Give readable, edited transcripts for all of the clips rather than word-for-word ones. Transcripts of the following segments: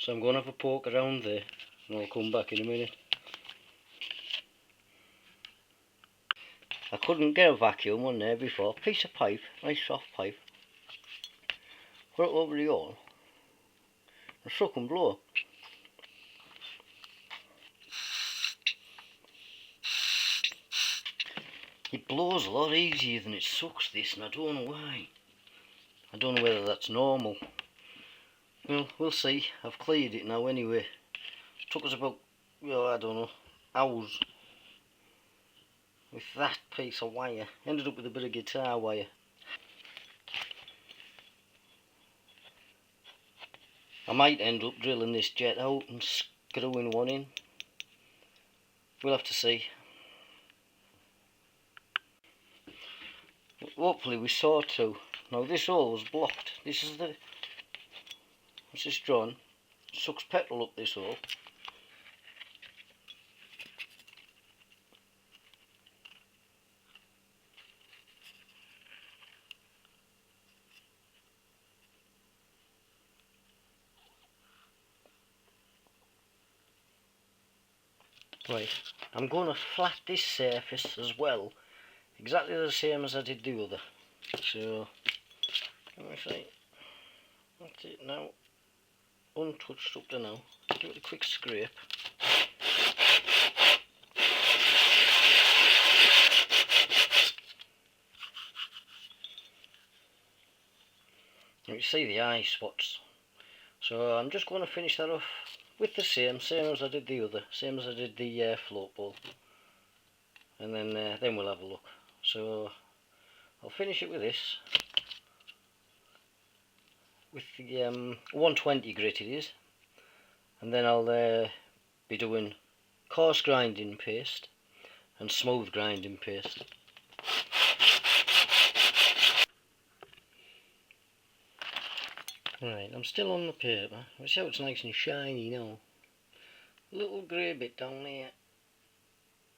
So I'm going to have a poke around there and I'll come back in a minute. I couldn't get a vacuum on there before. Piece of pipe, nice soft pipe. Put it over the hole and suck and blow. It blows a lot easier than it sucks this, and I don't know why. I don't know whether that's normal. Well, we'll see. I've cleared it now anyway. Took us about, well, I don't know, hours with that piece of wire. Ended up with a bit of guitar wire. I might end up drilling this jet out and screwing one in. We'll have to see. Hopefully we saw two. Now this hole was blocked. This is drawn. Sucks petrol up this hole. Right, I'm going to flat this surface as well, exactly the same as I did the other. So, let me see, that's it now, untouched up to now. Give it a quick scrape. You can see the eye spots. So I'm just going to finish that off with the same as I did the other, same as I did the float bowl, and then we'll have a look. So I'll finish it with this, with the 120 grit it is, and then I'll be doing coarse grinding paste and smooth grinding paste. Right, I'm still on the paper. See how it's nice and shiny now. A little grey bit down there.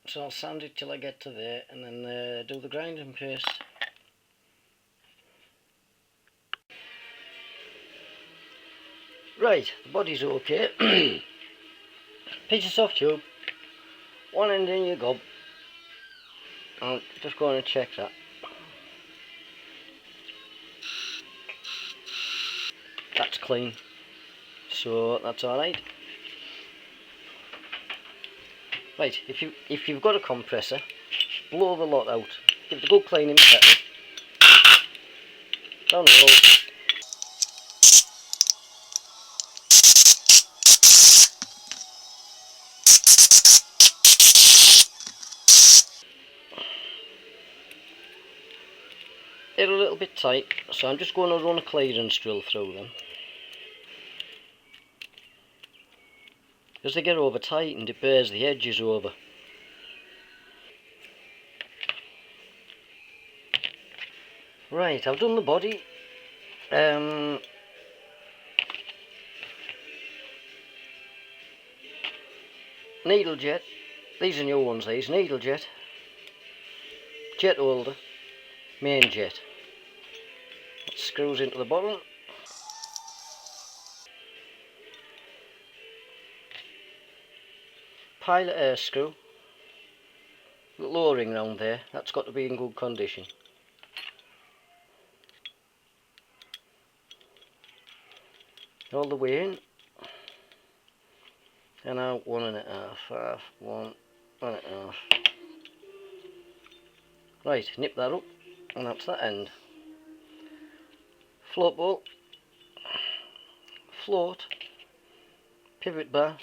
So I'll sand it till I get to there and then do the grinding paste. Right, the body's okay. Piece of soft tube, one end in your gob. I'm just going to check that. That's clean, so that's alright. Right, if you've got a compressor, blow the lot out. Give it a good cleaning petrol. Down the road. They're a little bit tight, so I'm just going to run a clearance drill through them. As they get over tightened, it bears the edges over. Right, I've done the body. Needle jet. These are new ones, these. Needle jet. Jet holder. Main jet. That screws into the bottom. Pilot air screw. Little O-ring round there. That's got to be in good condition. All the way in. And out 1.5, half, 1.5. Right, nip that up, and that's that end. Float bowl, float, pivot bar.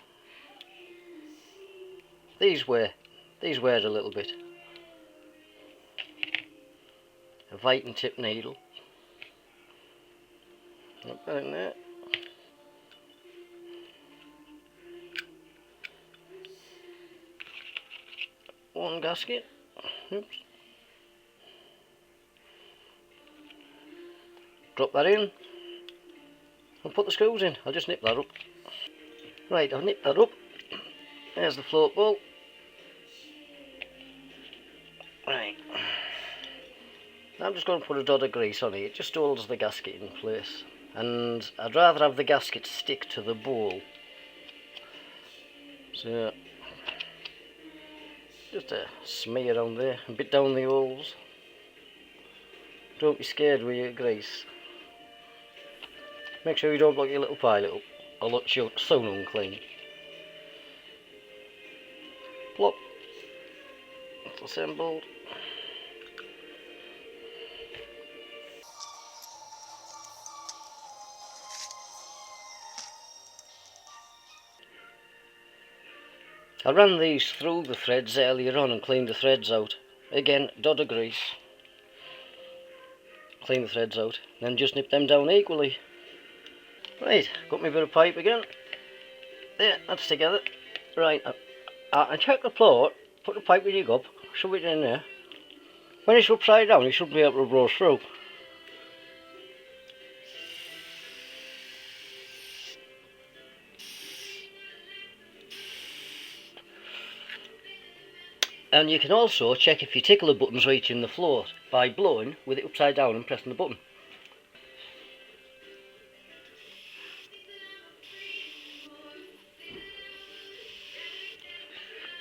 These wear a little bit. A Viking tip needle. Nip that in there. One gasket. Oops. Drop that in and put the screws in. I'll just nip that up. Right, I've nipped that up. There's the float bowl. Right. I'm just going to put a dot of grease on it. It just holds the gasket in place. and I'd rather have the gasket stick to the bowl. So just a smear on there, a bit down the holes. Don't be scared with your grease. Make sure you don't block your little pilot up, or look your so unclean. Plop. It's assembled. I ran these through the threads earlier on and cleaned the threads out. Again, dot of grease. Clean the threads out, then just nip them down equally. Right, got my bit of pipe again. There, that's together. Right, I check the plot, put the pipe with your gob, shove it in there. When it's upside down, you should be able to blow through. And you can also check if your tickler button's reaching the floor by blowing with it upside down and pressing the button.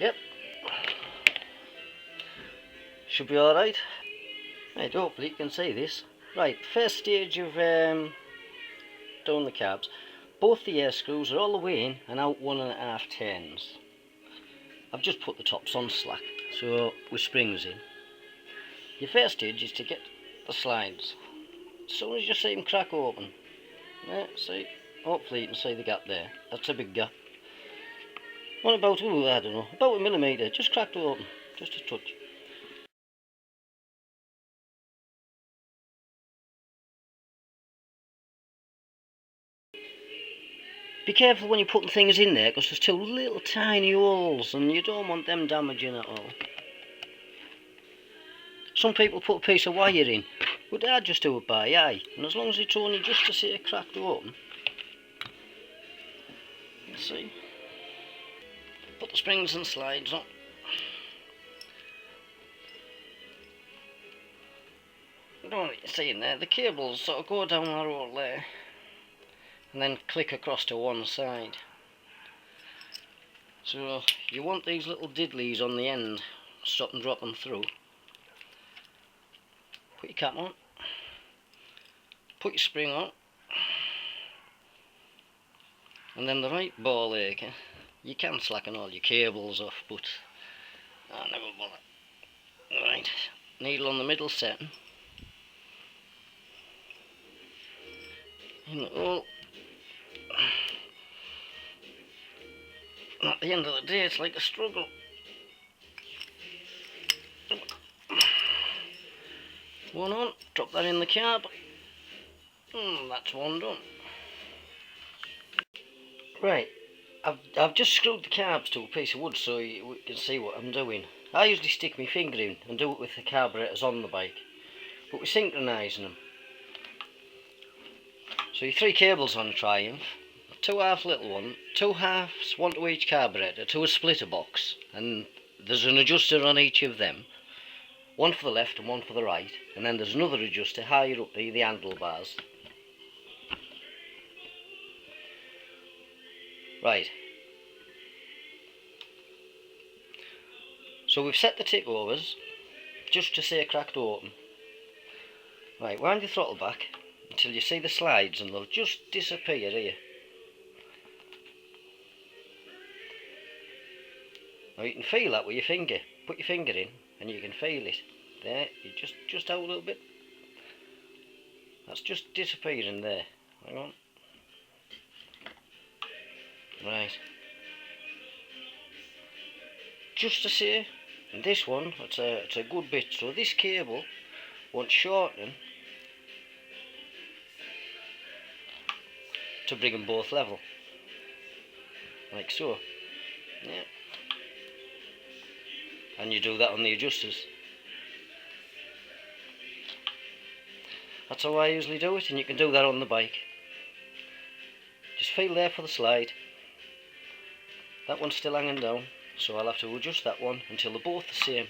Yep. Should be alright. Right, hopefully you can see this. Right, first stage of doing the carbs. Both the air screws are all the way in and out 1.5 turns. I've just put the tops on slack, so with springs in. Your first stage is to get the slides. As soon as you see them crack open, yeah, see, hopefully you can see the gap there. That's a big gap. What about, I don't know, about 1 millimetre, just cracked open, just a touch. Be careful when you're putting things in there, because there's two little tiny holes and you don't want them damaging at all. Some people put a piece of wire in, but I just do it by eye, and as long as it's only just to see it cracked open, you see. Put the springs and slides on. I don't know what you're seeing there, the cables sort of go down that hole there, and then click across to one side. So you want these little diddlies on the end, stop and drop them through. Put your cap on, put your spring on, and then the right ball aching. You can slacken all your cables off, but I never bother. Right, needle on the middle setting. In the hole. At the end of the day, it's like a struggle. One on, drop that in the carb. That's one done. Right, I've just screwed the carbs to a piece of wood so you can see what I'm doing. I usually stick my finger in and do it with the carburetors on the bike, but we're synchronizing them. So your 3 cables on a Triumph, 2 half little one, 2 halves, 1 to each carburetor, to a splitter box, and there's an adjuster on each of them. 1 for the left and 1 for the right, and then there's another adjuster higher up the handlebars. Right. So we've set the tick overs just to say cracked open. Right, wind the throttle back until you see the slides and they'll just disappear here. Now you can feel that with your finger. Put your finger in and you can feel it. There, you just out a little bit. That's just disappearing there. Hang on. Right. Just to say, and this one, it's a good bit. So this cable wants shortening to bring them both level, like so. Yeah. And you do that on the adjusters. That's how I usually do it, and you can do that on the bike. Just feel there for the slide. That one's still hanging down, so I'll have to adjust that one until they're both the same.